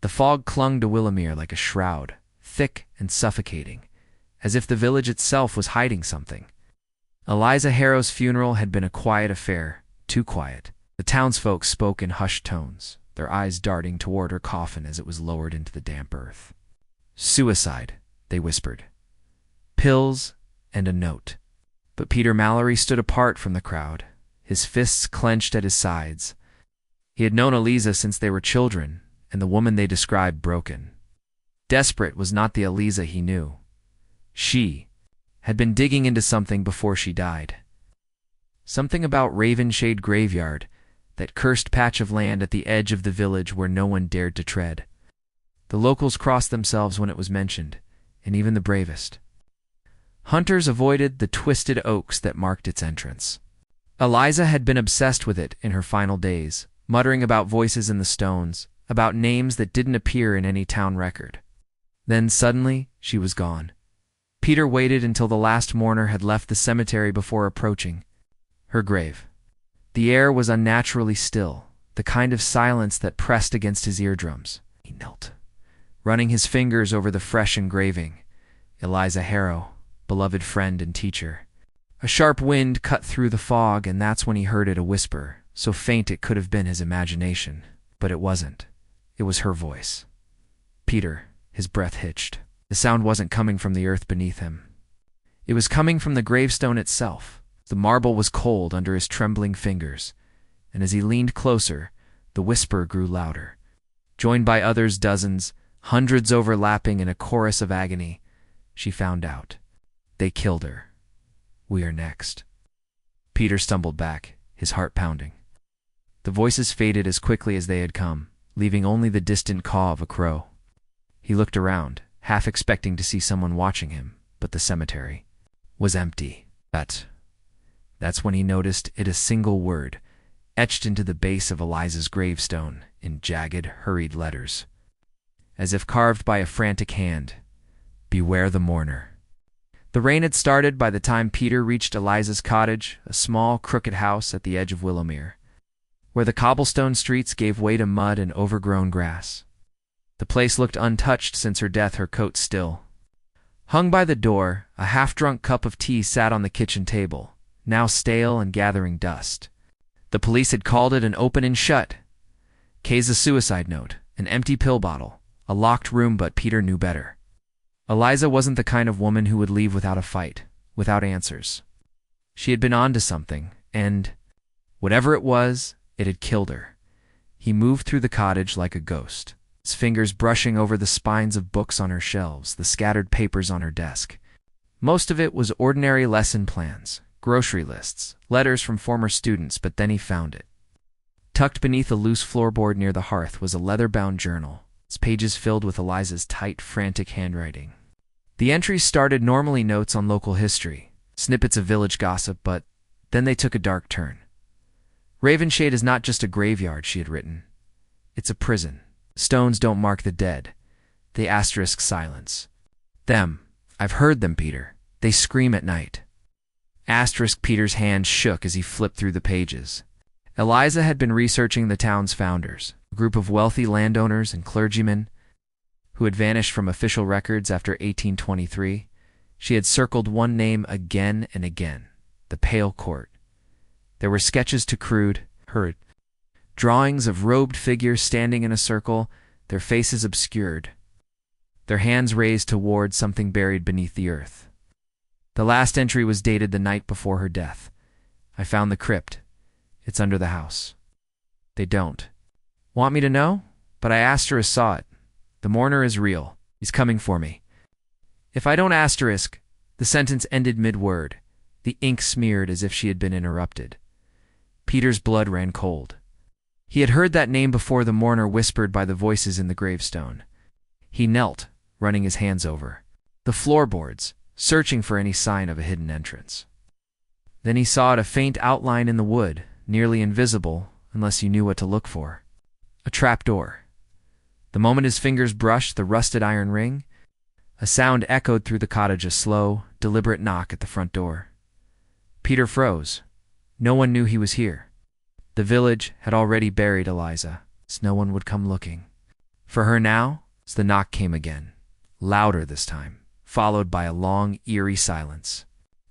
The fog clung to Willowmere like a shroud, thick and suffocating, as if the village itself was hiding something. Eliza Harrow's funeral had been a quiet affair, too quiet. The townsfolk spoke in hushed tones, their eyes darting toward her coffin as it was lowered into the damp earth. "Suicide," they whispered. "Pills and a note." But Peter Mallory stood apart from the crowd, his fists clenched at his sides. He had known Eliza since they were children, and the woman they described broken. Desperate was not the Eliza he knew. She had been digging into something before she died. Something about Ravenshade Graveyard, that cursed patch of land at the edge of the village where no one dared to tread. The locals crossed themselves when it was mentioned, and even the bravest. Hunters avoided the twisted oaks that marked its entrance. Eliza had been obsessed with it in her final days, muttering about voices in the stones, about names that didn't appear in any town record. Then suddenly, she was gone. Peter waited until the last mourner had left the cemetery before approaching her grave. The air was unnaturally still, the kind of silence that pressed against his eardrums. He knelt, running his fingers over the fresh engraving. Eliza Harrow, beloved friend and teacher. A sharp wind cut through the fog, and that's when he heard it, a whisper, so faint it could have been his imagination. But it wasn't. It was her voice. Peter, his breath hitched. The sound wasn't coming from the earth beneath him. It was coming from the gravestone itself. The marble was cold under his trembling fingers, and as he leaned closer, the whisper grew louder. Joined by others, dozens, hundreds overlapping in a chorus of agony, she found out. They killed her. We are next. Peter stumbled back, his heart pounding. The voices faded as quickly as they had come, leaving only the distant caw of a crow. He looked around, half expecting to see someone watching him, but the cemetery was empty. That's when he noticed it, a single word, etched into the base of Eliza's gravestone in jagged, hurried letters. As if carved by a frantic hand, "Beware the mourner." The rain had started by the time Peter reached Eliza's cottage, a small, crooked house at the edge of Willowmere, where the cobblestone streets gave way to mud and overgrown grass. The place looked untouched since her death, her coat still. Hung by the door, a half-drunk cup of tea sat on the kitchen table, now stale and gathering dust. The police had called it an open and shut case, a suicide note, an empty pill bottle, a locked room, but Peter knew better. Eliza wasn't the kind of woman who would leave without a fight, without answers. She had been onto something, and whatever it was, it had killed her. He moved through the cottage like a ghost, his fingers brushing over the spines of books on her shelves, the scattered papers on her desk. Most of it was ordinary lesson plans, grocery lists, letters from former students, but then he found it. Tucked beneath a loose floorboard near the hearth was a leather-bound journal, its pages filled with Eliza's tight, frantic handwriting. The entries started normally notes on local history, snippets of village gossip, but then they took a dark turn. "Ravenshade is not just a graveyard," she had written. "It's a prison. Stones don't mark the dead. They asterisk silence. Them. I've heard them, Peter. They scream at night." Asterisk. Peter's hand shook as he flipped through the pages. Eliza had been researching the town's founders, a group of wealthy landowners and clergymen who had vanished from official records after 1823. She had circled one name again and again, the Pale Court. There were sketches too crude, hurried, drawings of robed figures standing in a circle, their faces obscured, their hands raised toward something buried beneath the earth. The last entry was dated the night before her death. "I found the crypt. It's under the house." They don't want me to know, but I asterisk saw it. The mourner is real. He's coming for me. If I don't asterisk, the sentence ended mid-word. The ink smeared as if she had been interrupted. Peter's blood ran cold. He had heard that name before, the mourner whispered by the voices in the gravestone. He knelt, running his hands over the floorboards, searching for any sign of a hidden entrance. Then he saw it, a faint outline in the wood, nearly invisible unless you knew what to look for. A trapdoor. The moment his fingers brushed the rusted iron ring, a sound echoed through the cottage, a slow, deliberate knock at the front door. Peter froze. No one knew he was here. The village had already buried Eliza, so no one would come looking. For her now, as the knock came again, louder this time, followed by a long, eerie silence.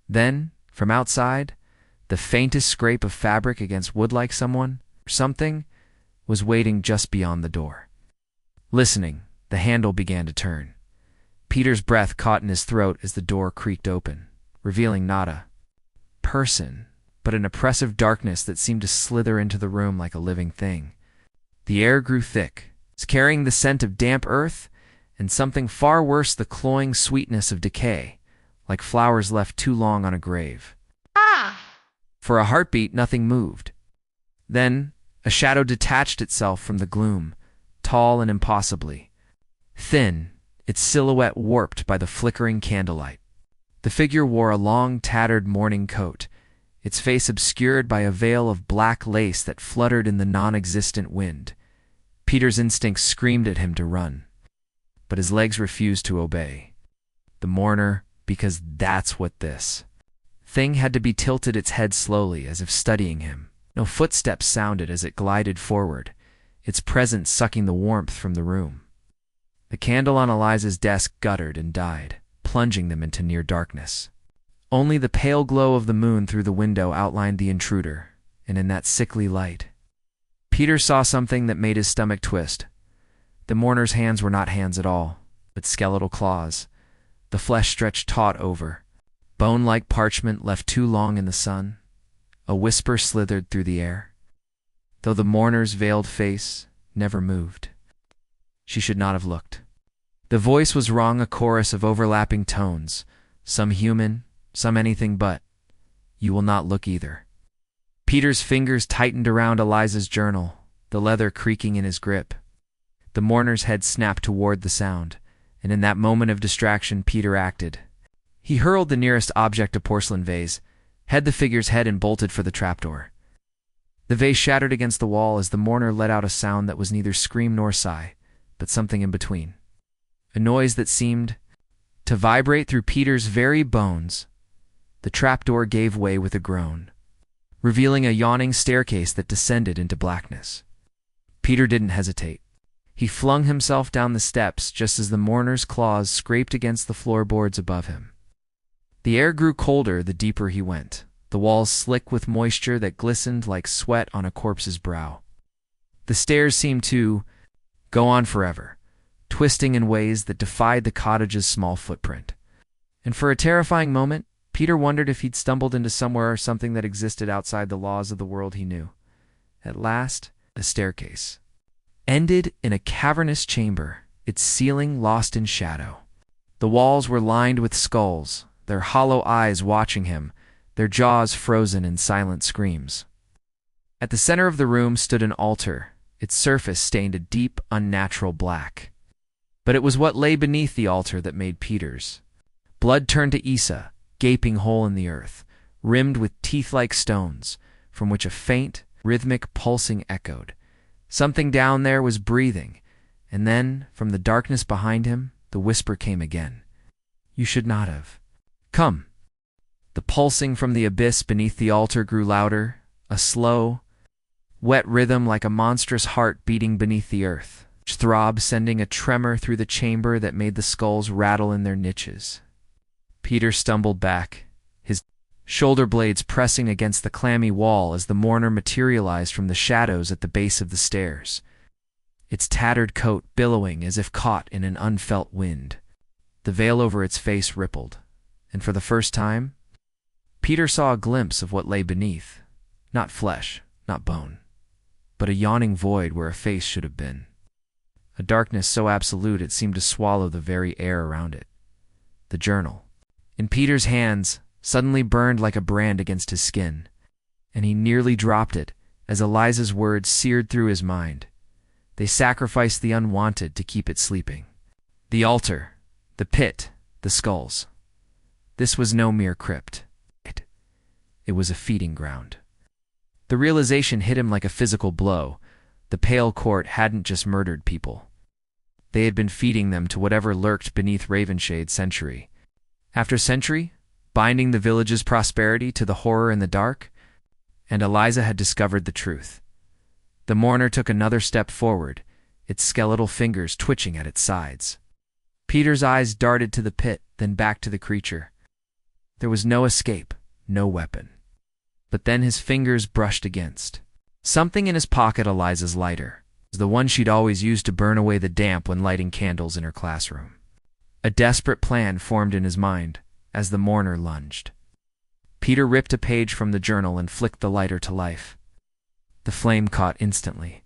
Then, from outside, the faintest scrape of fabric against wood like someone, or something, was waiting just beyond the door. Listening, the handle began to turn. Peter's breath caught in his throat as the door creaked open, revealing not a person, but an oppressive darkness that seemed to slither into the room like a living thing. The air grew thick, carrying the scent of damp earth and something far worse, the cloying sweetness of decay, like flowers left too long on a grave. For a heartbeat, nothing moved. Then, a shadow detached itself from the gloom, tall and impossibly thin, its silhouette warped by the flickering candlelight. The figure wore a long, tattered morning coat, its face obscured by a veil of black lace that fluttered in the non-existent wind. Peter's instincts screamed at him to run, but his legs refused to obey. The mourner, because that's what this thing had to be, tilted its head slowly as if studying him. No footsteps sounded as it glided forward, its presence sucking the warmth from the room. The candle on Eliza's desk guttered and died, plunging them into near darkness. Only the pale glow of the moon through the window outlined the intruder, and in that sickly light, Peter saw something that made his stomach twist. The mourner's hands were not hands at all, but skeletal claws, the flesh stretched taut over, bone-like parchment left too long in the sun. A whisper slithered through the air, though the mourner's veiled face never moved. She should not have looked. The voice was wrong, a chorus of overlapping tones, some human, some anything but. You will not look either. Peter's fingers tightened around Eliza's journal, the leather creaking in his grip. The mourner's head snapped toward the sound, and in that moment of distraction, Peter acted. He hurled the nearest object, a porcelain vase, had the figure's head, and bolted for the trapdoor. The vase shattered against the wall as the mourner let out a sound that was neither scream nor sigh, but something in between. A noise that seemed to vibrate through Peter's very bones. The trapdoor gave way with a groan, revealing a yawning staircase that descended into blackness. Peter didn't hesitate. He flung himself down the steps just as the mourner's claws scraped against the floorboards above him. The air grew colder the deeper he went, the walls slick with moisture that glistened like sweat on a corpse's brow. The stairs seemed to go on forever, twisting in ways that defied the cottage's small footprint. And for a terrifying moment, Peter wondered if he'd stumbled into somewhere or something that existed outside the laws of the world he knew. At last, the staircase ended in a cavernous chamber, its ceiling lost in shadow. The walls were lined with skulls, their hollow eyes watching him, their jaws frozen in silent screams. At the center of the room stood an altar, its surface stained a deep, unnatural black. But it was what lay beneath the altar that made Peter's blood turn to Isa, gaping hole in the earth, rimmed with teeth-like stones, from which a faint, rhythmic pulsing echoed. Something down there was breathing, and then, from the darkness behind him, the whisper came again. You should not have come. The pulsing from the abyss beneath the altar grew louder, a slow, wet rhythm like a monstrous heart beating beneath the earth, which throbbed, sending a tremor through the chamber that made the skulls rattle in their niches. Peter stumbled back, his shoulder blades pressing against the clammy wall as the mourner materialized from the shadows at the base of the stairs, its tattered coat billowing as if caught in an unfelt wind. The veil over its face rippled, and for the first time, Peter saw a glimpse of what lay beneath, not flesh, not bone, but a yawning void where a face should have been. A darkness so absolute it seemed to swallow the very air around it. The journal, in Peter's hands, suddenly burned like a brand against his skin, and he nearly dropped it as Eliza's words seared through his mind. They sacrificed the unwanted to keep it sleeping. The altar, the pit, the skulls. This was no mere crypt. It was a feeding ground. The realization hit him like a physical blow. The Pale Court hadn't just murdered people. They had been feeding them to whatever lurked beneath Ravenshade's century after century, binding the village's prosperity to the horror in the dark, and Eliza had discovered the truth. The mourner took another step forward, its skeletal fingers twitching at its sides. Peter's eyes darted to the pit, then back to the creature. There was no escape, no weapon. But then his fingers brushed against something in his pocket. Eliza's lighter, the one she'd always used to burn away the damp when lighting candles in her classroom. A desperate plan formed in his mind as the mourner lunged. Peter ripped a page from the journal and flicked the lighter to life. The flame caught instantly,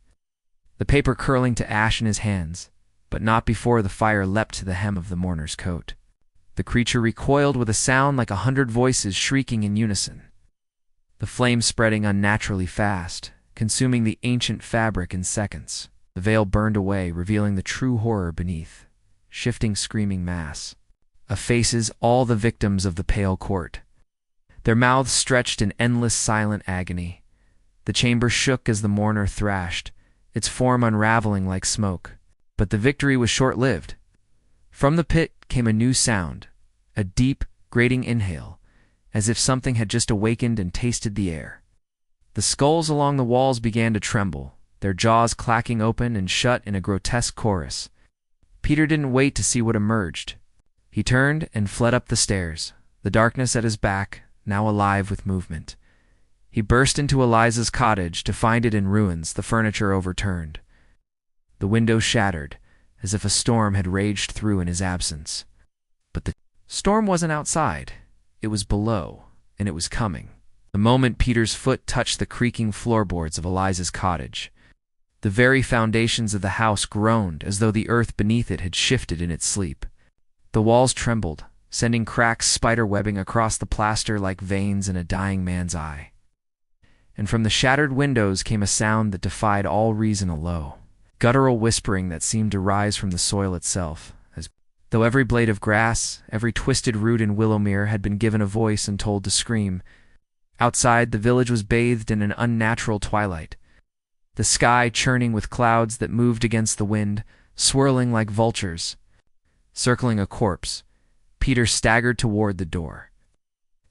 the paper curling to ash in his hands, but not before the fire leapt to the hem of the mourner's coat. The creature recoiled with a sound like 100 voices shrieking in unison. The flame spreading unnaturally fast, consuming the ancient fabric in seconds. The veil burned away, revealing the true horror beneath. Shifting screaming mass of faces, all the victims of the pale court. Their mouths stretched in endless silent agony. The chamber shook as the mourner thrashed, its form unraveling like smoke. But the victory was short-lived. From the pit came a new sound, a deep, grating inhale, as if something had just awakened and tasted the air. The skulls along the walls began to tremble, their jaws clacking open and shut in a grotesque chorus. Peter didn't wait to see what emerged. He turned and fled up the stairs, the darkness at his back, now alive with movement. He burst into Eliza's cottage to find it in ruins, the furniture overturned. The windows shattered, as if a storm had raged through in his absence. But the storm wasn't outside. It was below, and it was coming. The moment Peter's foot touched the creaking floorboards of Eliza's cottage, the very foundations of the house groaned as though the earth beneath it had shifted in its sleep. The walls trembled, sending cracks spider-webbing across the plaster like veins in a dying man's eye. And from the shattered windows came a sound that defied all reason, a low, guttural whispering that seemed to rise from the soil itself, as though every blade of grass, every twisted root in Willowmere had been given a voice and told to scream. Outside, the village was bathed in an unnatural twilight, the sky churning with clouds that moved against the wind, swirling like vultures. Circling a corpse, Peter staggered toward the door,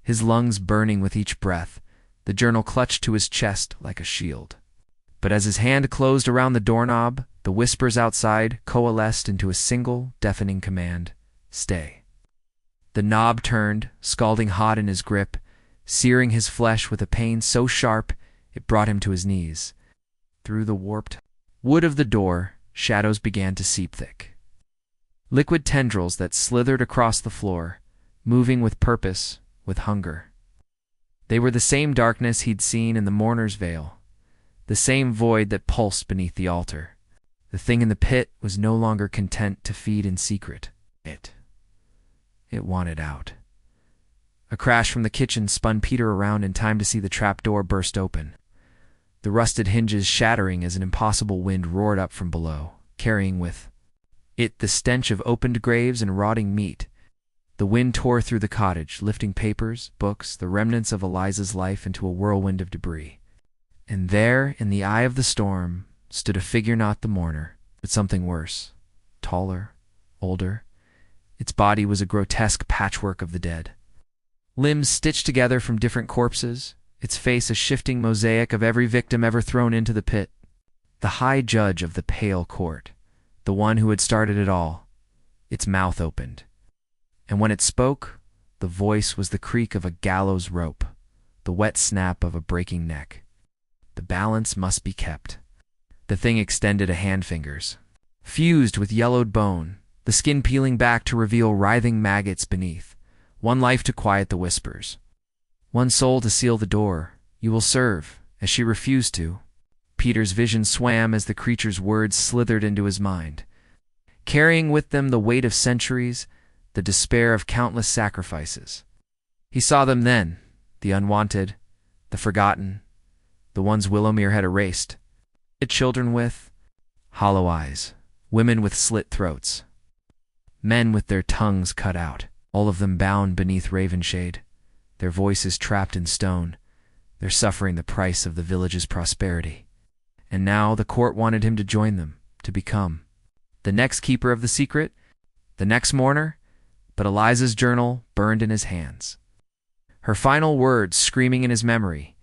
his lungs burning with each breath, the journal clutched to his chest like a shield. But as his hand closed around the doorknob, the whispers outside coalesced into a single, deafening command: stay. The knob turned, scalding hot in his grip, searing his flesh with a pain so sharp it brought him to his knees. Through the warped wood of the door, shadows began to seep thick. Liquid tendrils that slithered across the floor, moving with purpose, with hunger. They were the same darkness he'd seen in the mourner's veil, the same void that pulsed beneath the altar. The thing in the pit was no longer content to feed in secret. It wanted out. A crash from the kitchen spun Peter around in time to see the trapdoor burst open, the rusted hinges shattering as an impossible wind roared up from below, carrying with it the stench of opened graves and rotting meat. The wind tore through the cottage, lifting papers, books, the remnants of Eliza's life into a whirlwind of debris. And there, in the eye of the storm, stood a figure not the mourner, but something worse, taller, older. Its body was a grotesque patchwork of the dead. Limbs stitched together from different corpses, its face a shifting mosaic of every victim ever thrown into the pit. The high judge of the pale court, the one who had started it all, its mouth opened. And when it spoke, the voice was the creak of a gallows rope, the wet snap of a breaking neck. The balance must be kept. The thing extended a hand fingers, fused with yellowed bone, the skin peeling back to reveal writhing maggots beneath. One life to quiet the whispers. One soul to seal the door. You will serve, as she refused to. Peter's vision swam as the creature's words slithered into his mind, carrying with them the weight of centuries, the despair of countless sacrifices. He saw them then, the unwanted, the forgotten, the ones Willowmere had erased. Children with hollow eyes, women with slit throats, men with their tongues cut out, all of them bound beneath Ravenshade, their voices trapped in stone, their suffering the price of the village's prosperity. And now the court wanted him to join them, to become the next keeper of the secret, the next mourner. But Eliza's journal burned in his hands, her final words screaming in his memory.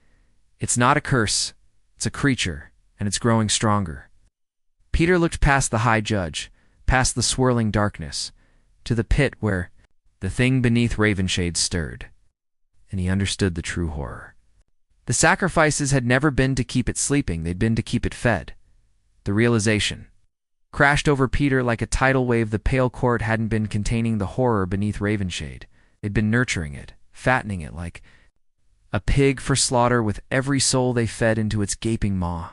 It's not a curse, it's a creature, and it's growing stronger. Peter looked past the high judge, past the swirling darkness, to the pit where the thing beneath Ravenshade stirred, and he understood the true horror. The sacrifices had never been to keep it sleeping, they'd been to keep it fed. The realization crashed over Peter like a tidal wave. The pale court hadn't been containing the horror beneath Ravenshade. They'd been nurturing it, fattening it like a pig for slaughter with every soul they fed into its gaping maw.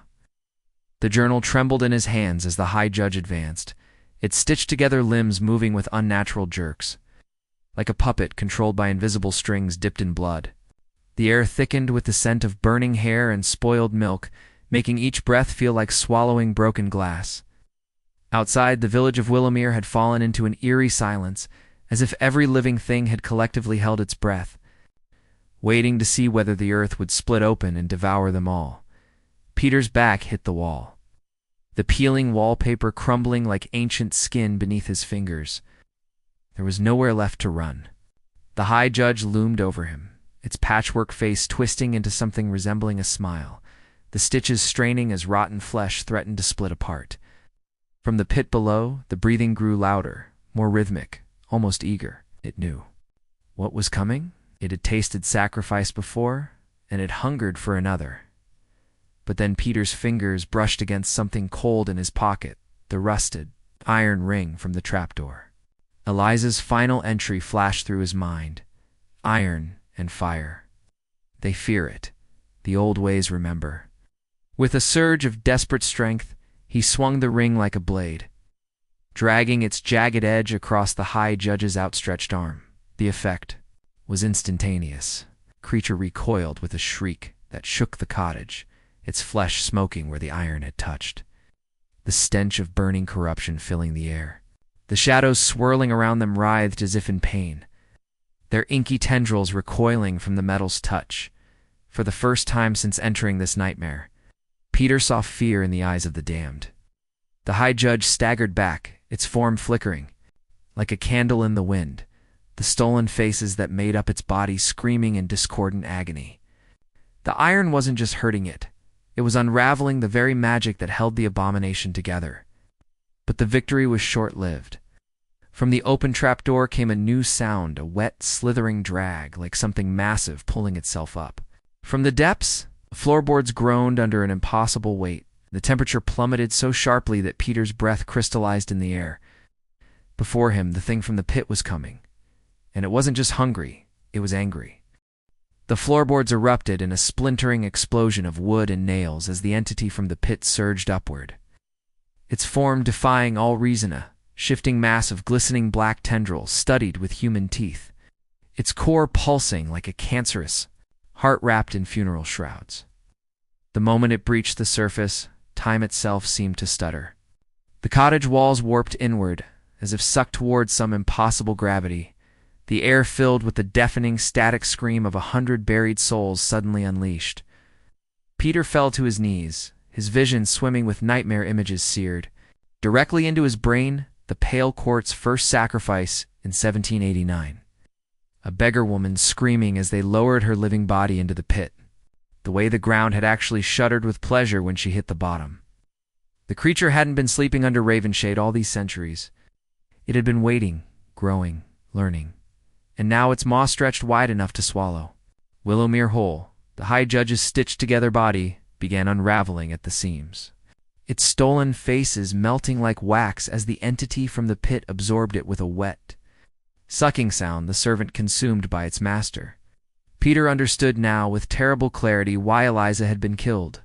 The journal trembled in his hands as the high judge advanced, its stitched together limbs moving with unnatural jerks, like a puppet controlled by invisible strings dipped in blood. The air thickened with the scent of burning hair and spoiled milk, making each breath feel like swallowing broken glass. Outside, the village of Willowmere had fallen into an eerie silence, as if every living thing had collectively held its breath, waiting to see whether the earth would split open and devour them all. Peter's back hit the wall, the peeling wallpaper crumbling like ancient skin beneath his fingers. There was nowhere left to run. The high judge loomed over him, its patchwork face twisting into something resembling a smile, the stitches straining as rotten flesh threatened to split apart. From the pit below, the breathing grew louder, more rhythmic, almost eager. It knew what was coming. It had tasted sacrifice before, and it hungered for another. But then Peter's fingers brushed against something cold in his pocket, the rusted iron ring from the trapdoor. Eliza's final entry flashed through his mind. Iron and fire. They fear it. The old ways remember. With a surge of desperate strength, he swung the ring like a blade, dragging its jagged edge across the high judge's outstretched arm. The effect was instantaneous. The creature recoiled with a shriek that shook the cottage, its flesh smoking where the iron had touched, the stench of burning corruption filling the air. The shadows swirling around them writhed as if in pain, their inky tendrils recoiling from the metal's touch. For the first time since entering this nightmare, Peter saw fear in the eyes of the damned. The high judge staggered back, its form flickering, like a candle in the wind, the stolen faces that made up its body screaming in discordant agony. The iron wasn't just hurting it, it was unraveling the very magic that held the abomination together. But the victory was short-lived. From the open trapdoor came a new sound, a wet, slithering drag, like something massive pulling itself up. From the depths, the floorboards groaned under an impossible weight. The temperature plummeted so sharply that Peter's breath crystallized in the air. Before him, the thing from the pit was coming. And it wasn't just hungry, it was angry. The floorboards erupted in a splintering explosion of wood and nails as the entity from the pit surged upward, its form defying all reason, a shifting mass of glistening black tendrils studded with human teeth, its core pulsing like a cancerous heart wrapped in funeral shrouds. The moment it breached the surface, time itself seemed to stutter. The cottage walls warped inward, as if sucked towards some impossible gravity, the air filled with the deafening static scream of 100 buried souls suddenly unleashed. Peter fell to his knees, his vision swimming with nightmare images seared. Directly into his brain, the pale court's first sacrifice in 1789. A beggar woman screaming as they lowered her living body into the pit. The way the ground had actually shuddered with pleasure when she hit the bottom. The creature hadn't been sleeping under Ravenshade all these centuries. It had been waiting, growing, learning. And now its maw stretched wide enough to swallow. Willowmere whole, the high judge's stitched-together body began unraveling at the seams, its stolen faces melting like wax as the entity from the pit absorbed it with a wet, sucking sound the servant consumed by its master. Peter understood now with terrible clarity why Eliza had been killed.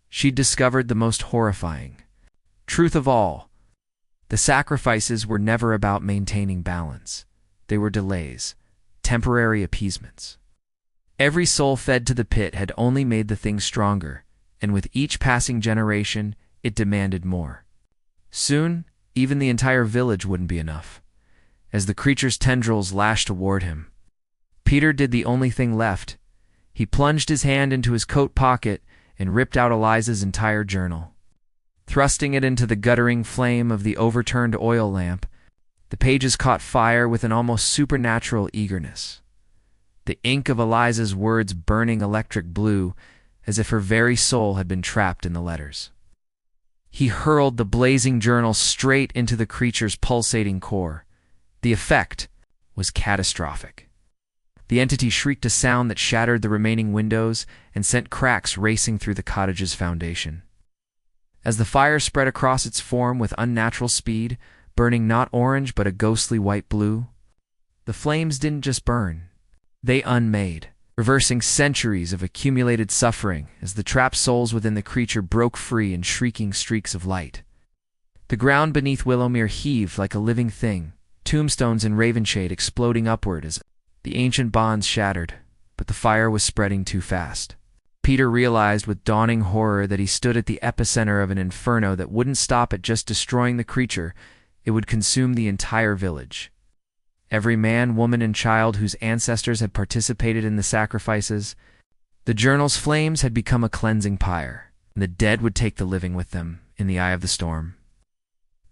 She'd discovered the most horrifying truth of all. The sacrifices were never about maintaining balance. They were delays, temporary appeasements. Every soul fed to the pit had only made the thing stronger, and with each passing generation, it demanded more. Soon, even the entire village wouldn't be enough. As the creature's tendrils lashed toward him, Peter did the only thing left. He plunged his hand into his coat pocket and ripped out Eliza's entire journal. Thrusting it into the guttering flame of the overturned oil lamp, the pages caught fire with an almost supernatural eagerness, the ink of Eliza's words burning electric blue, as if her very soul had been trapped in the letters. He hurled the blazing journal straight into the creature's pulsating core. The effect was catastrophic. The entity shrieked a sound that shattered the remaining windows and sent cracks racing through the cottage's foundation. As the fire spread across its form with unnatural speed, burning not orange but a ghostly white-blue, the flames didn't just burn. They unmade, reversing centuries of accumulated suffering as the trapped souls within the creature broke free in shrieking streaks of light. The ground beneath Willowmere heaved like a living thing, tombstones in Ravenshade exploding upward as the ancient bonds shattered, but the fire was spreading too fast. Peter realized with dawning horror that he stood at the epicenter of an inferno that wouldn't stop at just destroying the creature, it would consume the entire village. Every man, woman, and child whose ancestors had participated in the sacrifices. The journal's flames had become a cleansing pyre, and the dead would take the living with them in the eye of the storm.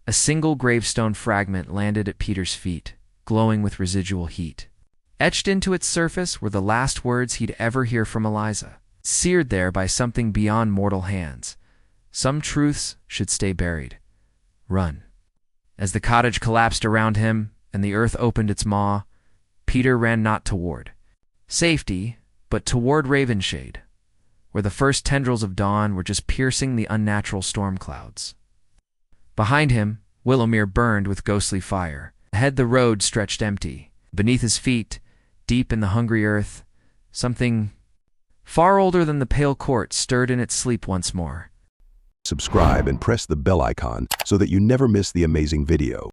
A single gravestone fragment landed at Peter's feet, glowing with residual heat. Etched into its surface were the last words he'd ever hear from Eliza, seared there by something beyond mortal hands. Some truths should stay buried. Run. As the cottage collapsed around him and the earth opened its maw, Peter ran not toward safety, but toward Ravenshade, where the first tendrils of dawn were just piercing the unnatural storm clouds. Behind him, Willowmere burned with ghostly fire. Ahead the road stretched empty. Beneath his feet, deep in the hungry earth, something far older than the pale court stirred in its sleep once more. Subscribe and press the bell icon so that you never miss the amazing video.